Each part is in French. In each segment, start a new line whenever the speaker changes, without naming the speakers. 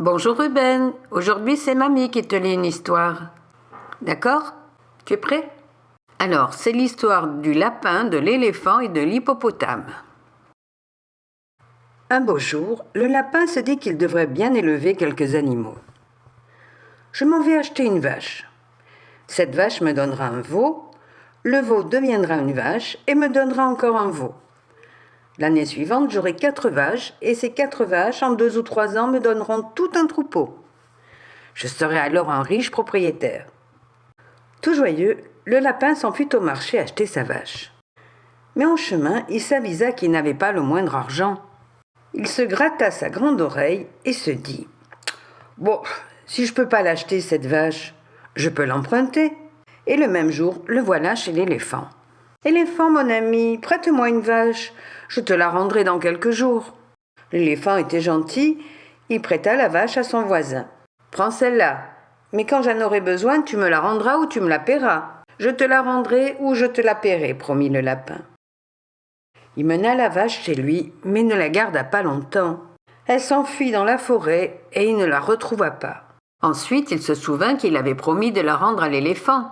Bonjour Ruben, aujourd'hui c'est mamie qui te lit une histoire. D'accord? Tu es prêt? Alors, c'est l'histoire du lapin, de l'éléphant et de l'hippopotame. Un beau jour, le lapin se dit qu'il devrait bien élever quelques animaux. Je m'en vais acheter une vache. Cette vache me donnera un veau, le veau deviendra une vache et me donnera encore un veau. L'année suivante, j'aurai 4 vaches et ces 4 vaches, en 2 ou 3 ans, me donneront tout un troupeau. Je serai alors un riche propriétaire. Tout joyeux, le lapin s'enfuit au marché acheter sa vache. Mais en chemin, il s'avisa qu'il n'avait pas le moindre argent. Il se gratta sa grande oreille et se dit « Bon, si je ne peux pas l'acheter cette vache, je peux l'emprunter. » Et le même jour, le voilà chez l'éléphant. « Éléphant, mon ami, prête-moi une vache, je te la rendrai dans quelques jours. » L'éléphant était gentil, il prêta la vache à son voisin. « Prends celle-là, mais quand j'en aurai besoin, tu me la rendras ou tu me la paieras. »« Je te la rendrai ou je te la paierai, » promit le lapin. Il mena la vache chez lui, mais ne la garda pas longtemps. Elle s'enfuit dans la forêt et il ne la retrouva pas. Ensuite, il se souvint qu'il avait promis de la rendre à l'éléphant.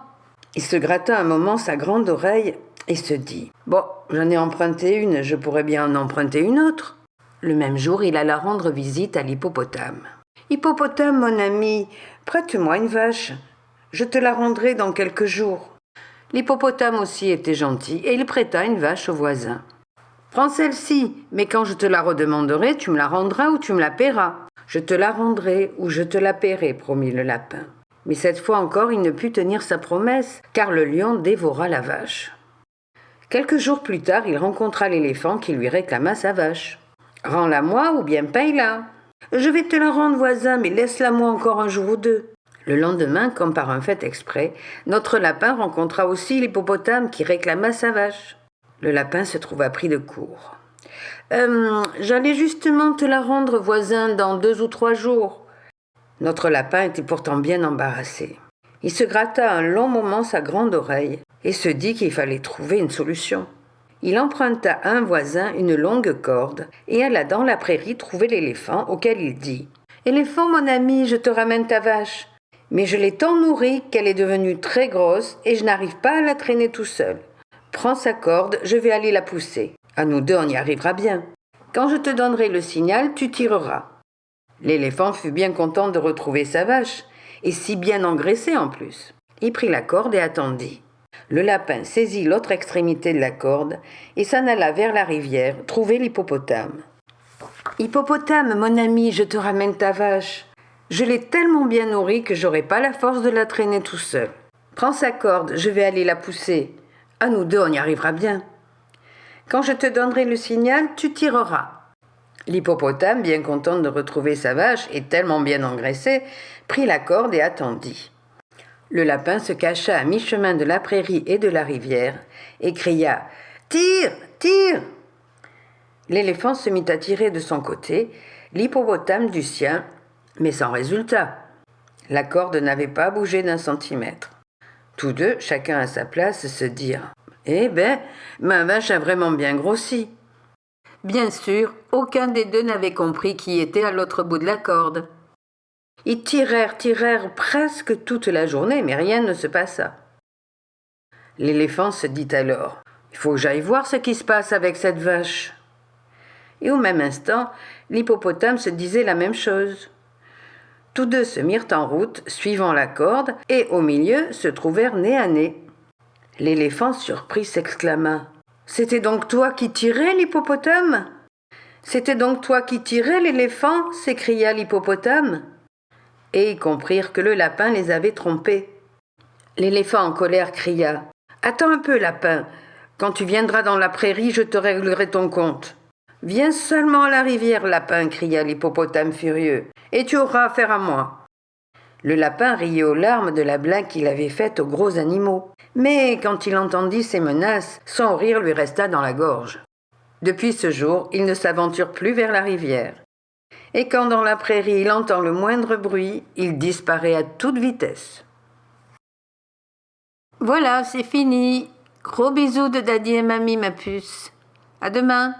Il se gratta un moment sa grande oreille et se dit « Bon, j'en ai emprunté une, je pourrais bien en emprunter une autre. » Le même jour, il alla rendre visite à l'hippopotame. « Hippopotame, mon ami, prête-moi une vache. Je te la rendrai dans quelques jours. » L'hippopotame aussi était gentil et il prêta une vache au voisin. « Prends celle-ci, mais quand je te la redemanderai, tu me la rendras ou tu me la paieras. »« Je te la rendrai ou je te la paierai, » promit le lapin. Mais cette fois encore, il ne put tenir sa promesse, car le lion dévora la vache. Quelques jours plus tard, il rencontra l'éléphant qui lui réclama sa vache. « Rends-la moi ou bien paye-la. »« Je vais te la rendre, voisin, mais laisse-la moi encore un jour ou deux. » Le lendemain, comme par un fait exprès, notre lapin rencontra aussi l'hippopotame qui réclama sa vache. Le lapin se trouva pris de court. « J'allais justement te la rendre, voisin, dans 2 ou 3 jours. » Notre lapin était pourtant bien embarrassé. Il se gratta un long moment sa grande oreille et se dit qu'il fallait trouver une solution. Il emprunta à un voisin une longue corde et alla dans la prairie trouver l'éléphant auquel il dit « Éléphant, mon ami, je te ramène ta vache. Mais je l'ai tant nourrie qu'elle est devenue très grosse et je n'arrive pas à la traîner tout seul. Prends sa corde, je vais aller la pousser. À nous deux, on y arrivera bien. Quand je te donnerai le signal, tu tireras. » L'éléphant fut bien content de retrouver sa vache, et si bien engraissée en plus. Il prit la corde et attendit. Le lapin saisit l'autre extrémité de la corde et s'en alla vers la rivière trouver l'hippopotame. « Hippopotame, mon ami, je te ramène ta vache. Je l'ai tellement bien nourrie que j'aurai pas la force de la traîner tout seul. Prends sa corde, je vais aller la pousser. À nous deux, on y arrivera bien. Quand je te donnerai le signal, tu tireras. » L'hippopotame, bien content de retrouver sa vache et tellement bien engraissée, prit la corde et attendit. Le lapin se cacha à mi-chemin de la prairie et de la rivière et cria « Tire, tire !» L'éléphant se mit à tirer de son côté, l'hippopotame du sien, mais sans résultat. La corde n'avait pas bougé d'1 centimètre. Tous deux, chacun à sa place, se dirent « Eh ben, ma vache a vraiment bien grossi. » Bien sûr, aucun des deux n'avait compris qui était à l'autre bout de la corde. Ils tirèrent presque toute la journée, mais rien ne se passa. L'éléphant se dit alors « Il faut que j'aille voir ce qui se passe avec cette vache. » Et au même instant, l'hippopotame se disait la même chose. Tous deux se mirent en route, suivant la corde, et au milieu se trouvèrent nez à nez. L'éléphant surpris s'exclama « C'était donc toi qui tirais, l'hippopotame ? » « C'était donc toi qui tirais, l'éléphant ?» s'écria l'hippopotame. Et ils comprirent que le lapin les avait trompés. L'éléphant en colère cria « Attends un peu, lapin, quand tu viendras dans la prairie, je te réglerai ton compte. »« Viens seulement à la rivière, lapin !» cria l'hippopotame furieux, « et tu auras affaire à moi. » Le lapin riait aux larmes de la blague qu'il avait faite aux gros animaux. Mais quand il entendit ces menaces, son rire lui resta dans la gorge. Depuis ce jour, il ne s'aventure plus vers la rivière. Et quand dans la prairie il entend le moindre bruit, il disparaît à toute vitesse. Voilà, c'est fini. Gros bisous de Daddy et Mamie, ma puce. À demain.